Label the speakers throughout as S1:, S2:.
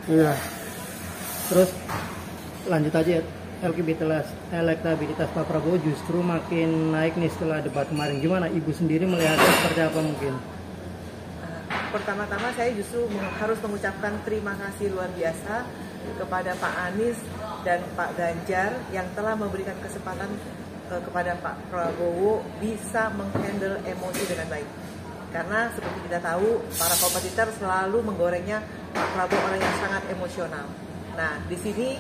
S1: Iya. Terus lanjut aja ya. Elektabilitas Pak Prabowo justru makin naik nih setelah debat kemarin. Gimana Ibu sendiri melihatnya seperti apa mungkin?
S2: Pertama-tama saya justru harus mengucapkan terima kasih luar biasa kepada Pak Anies dan Pak Ganjar yang telah memberikan kesempatan kepada Pak Prabowo bisa menghandle emosi dengan baik. Karena seperti kita tahu, para kompetitor selalu menggorengnya Pak Prabowo orang yang sangat emosional. Nah, di sini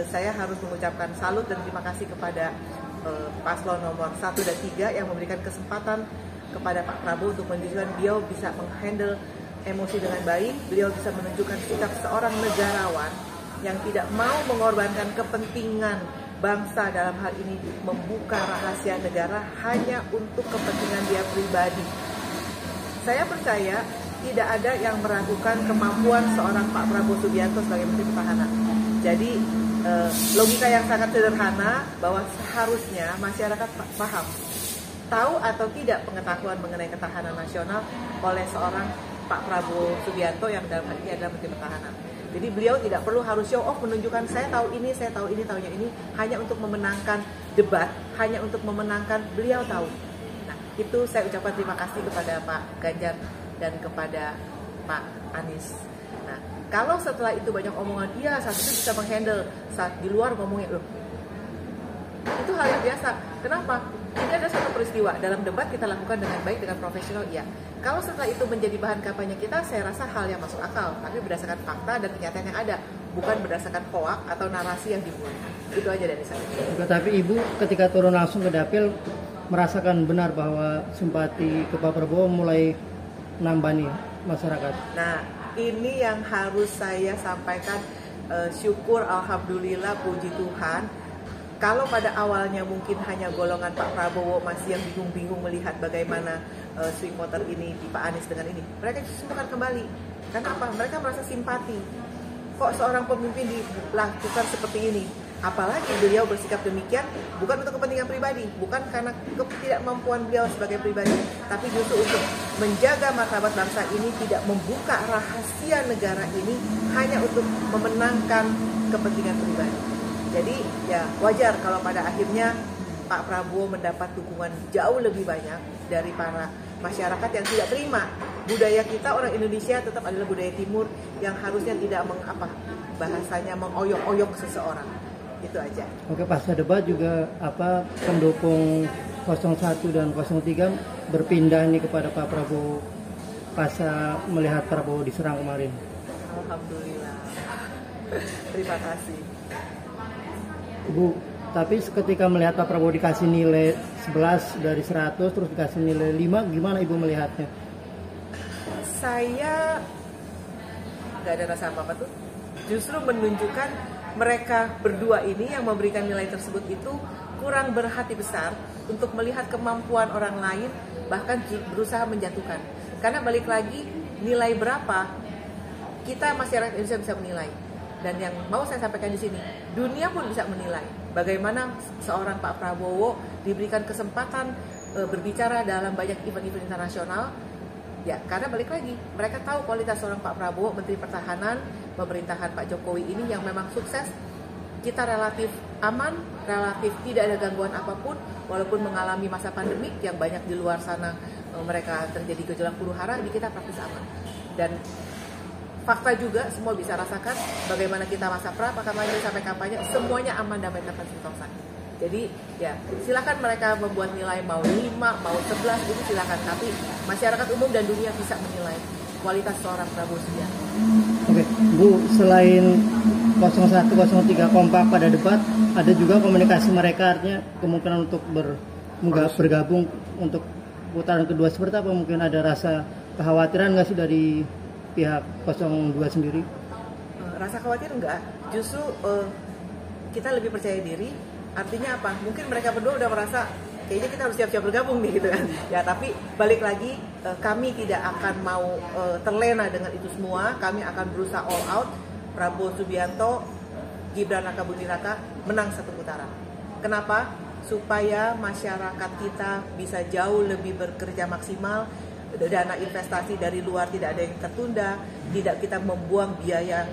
S2: saya harus mengucapkan salut dan terima kasih kepada paslon nomor 1 dan 3 yang memberikan kesempatan kepada Pak Prabowo untuk menunjukkan beliau bisa menghandle emosi dengan baik, beliau bisa menunjukkan sikap seorang negarawan yang tidak mau mengorbankan kepentingan bangsa dalam hal ini membuka rahasia negara hanya untuk kepentingan dia pribadi. Saya percaya tidak ada yang meragukan kemampuan seorang Pak Prabowo Subianto sebagai Menteri Pertahanan. Jadi logika yang sangat sederhana bahwa seharusnya masyarakat paham, tahu atau tidak pengetahuan mengenai ketahanan nasional oleh seorang Pak Prabowo Subianto yang dalam hal ini adalah Menteri Pertahanan. Jadi beliau tidak perlu harus show off menunjukkan saya tahu ini, tahunya ini hanya untuk memenangkan debat, hanya untuk memenangkan beliau tahu. Nah, itu saya ucapkan terima kasih kepada Pak Ganjar dan kepada Pak Anies. Nah, kalau setelah itu banyak omongan, iya saat itu bisa menghandle, saat di luar ngomongnya loh. Itu hal yang biasa. Kenapa? Ini ada suatu peristiwa dalam debat kita lakukan dengan baik, dengan profesional, iya. Kalau setelah itu menjadi bahan kampanye kita, saya rasa hal yang masuk akal, tapi berdasarkan fakta dan kenyataan yang ada, bukan berdasarkan hoak atau narasi yang dibuat. Itu aja dari saya.
S1: Tapi Ibu ketika turun langsung ke dapil merasakan benar bahwa simpati ke Pak Prabowo mulai nambah nih masyarakat.
S2: Nah, ini yang harus saya sampaikan, syukur, alhamdulillah, puji Tuhan. Kalau pada awalnya mungkin hanya golongan Pak Prabowo masih yang bingung-bingung melihat bagaimana swing voter ini di Pak Anies dengan ini, mereka justru akan kembali. Karena apa? Mereka merasa simpati. Kok seorang pemimpin dilakukan seperti ini? Apalagi beliau bersikap demikian bukan untuk kepentingan pribadi, bukan karena ketidakmampuan beliau sebagai pribadi, tapi justru untuk menjaga martabat bangsa ini, tidak membuka rahasia negara ini hanya untuk memenangkan kepentingan pribadi. Jadi ya wajar kalau pada akhirnya Pak Prabowo mendapat dukungan jauh lebih banyak dari para masyarakat yang tidak terima budaya kita orang Indonesia tetap adalah budaya timur yang harusnya tidak bahasanya mengoyok-oyok seseorang. Itu aja.
S1: Oke, pasca debat juga pendukung 01 dan 03 berpindah nih kepada Pak Prabowo pasca melihat Prabowo diserang kemarin.
S2: Alhamdulillah. Terima kasih.
S1: Bu, tapi ketika melihat Pak Prabowo dikasih nilai 11 dari 100 terus dikasih nilai 5, gimana Ibu melihatnya?
S2: Saya nggak ada rasa apa-apa tuh. Justru menunjukkan mereka berdua ini yang memberikan nilai tersebut itu kurang berhati besar untuk melihat kemampuan orang lain, bahkan berusaha menjatuhkan. Karena balik lagi, nilai berapa kita masyarakat Indonesia bisa menilai. Dan yang mau saya sampaikan di sini, dunia pun bisa menilai bagaimana seorang Pak Prabowo diberikan kesempatan berbicara dalam banyak event-event internasional. Ya, karena balik lagi, mereka tahu kualitas seorang Pak Prabowo, Menteri Pertahanan, pemerintahan Pak Jokowi ini yang memang sukses. Kita relatif aman, relatif tidak ada gangguan apapun, walaupun mengalami masa pandemik yang banyak di luar sana mereka terjadi gejolak huru-hara, di kita praktis aman. Dan fakta juga semua bisa rasakan bagaimana kita masa kampanye sampai kampanye semuanya aman, damai, tertib, sentosa. Jadi ya silakan mereka membuat nilai mau 5, mau 11 itu silakan, tapi masyarakat umum dan dunia bisa menilai kualitas seorang Prabowo Subianto.
S1: Oke, Bu, selain 01, 03 kompak pada debat, ada juga komunikasi mereka artinya kemungkinan untuk bergabung untuk putaran kedua seperti apa? Mungkin ada rasa kekhawatiran nggak sih dari pihak 02 sendiri?
S2: Rasa khawatir enggak, justru kita lebih percaya diri. Artinya apa? Mungkin mereka berdua udah merasa kayaknya kita harus siap-siap bergabung nih gitu kan. Ya, tapi balik lagi kami tidak akan mau terlena dengan itu semua. Kami akan berusaha all out. Prabowo Subianto, Gibran Rakabuming Raka menang satu putaran. Kenapa? Supaya masyarakat kita bisa jauh lebih bekerja maksimal, dana investasi dari luar tidak ada yang tertunda, tidak kita membuang biaya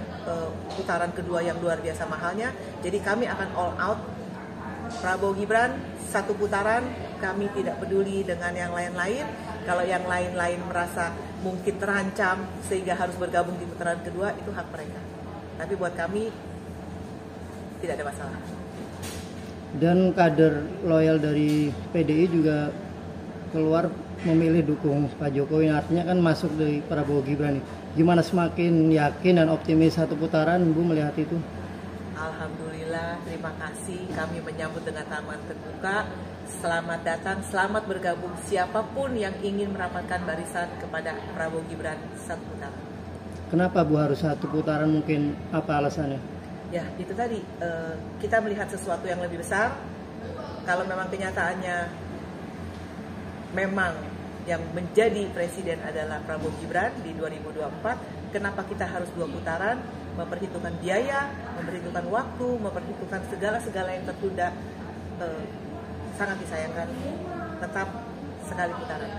S2: putaran kedua yang luar biasa mahalnya. Jadi kami akan all out. Prabowo Gibran satu putaran, kami tidak peduli dengan yang lain-lain. Kalau yang lain-lain merasa mungkin terancam sehingga harus bergabung di putaran kedua, itu hak mereka. Tapi buat kami tidak ada masalah.
S1: Dan kader loyal dari PDI juga keluar memilih dukung Pak Jokowi. Artinya kan masuk dari Prabowo Gibran. Gimana, semakin yakin dan optimis satu putaran Bu melihat itu?
S2: Alhamdulillah, terima kasih. Kami menyambut dengan tangan terbuka. Selamat datang, selamat bergabung siapapun yang ingin merapatkan barisan kepada Prabowo Gibran satu putaran.
S1: Kenapa Bu harus satu putaran, mungkin apa alasannya?
S2: Ya, itu tadi, kita melihat sesuatu yang lebih besar. Kalau memang kenyataannya memang yang menjadi presiden adalah Prabowo Gibran di 2024, kenapa kita harus dua putaran? Memperhitungkan biaya, memperhitungkan waktu, memperhitungkan segala-segala yang tertunda. Sangat disayangkan, tetap sekali putaran.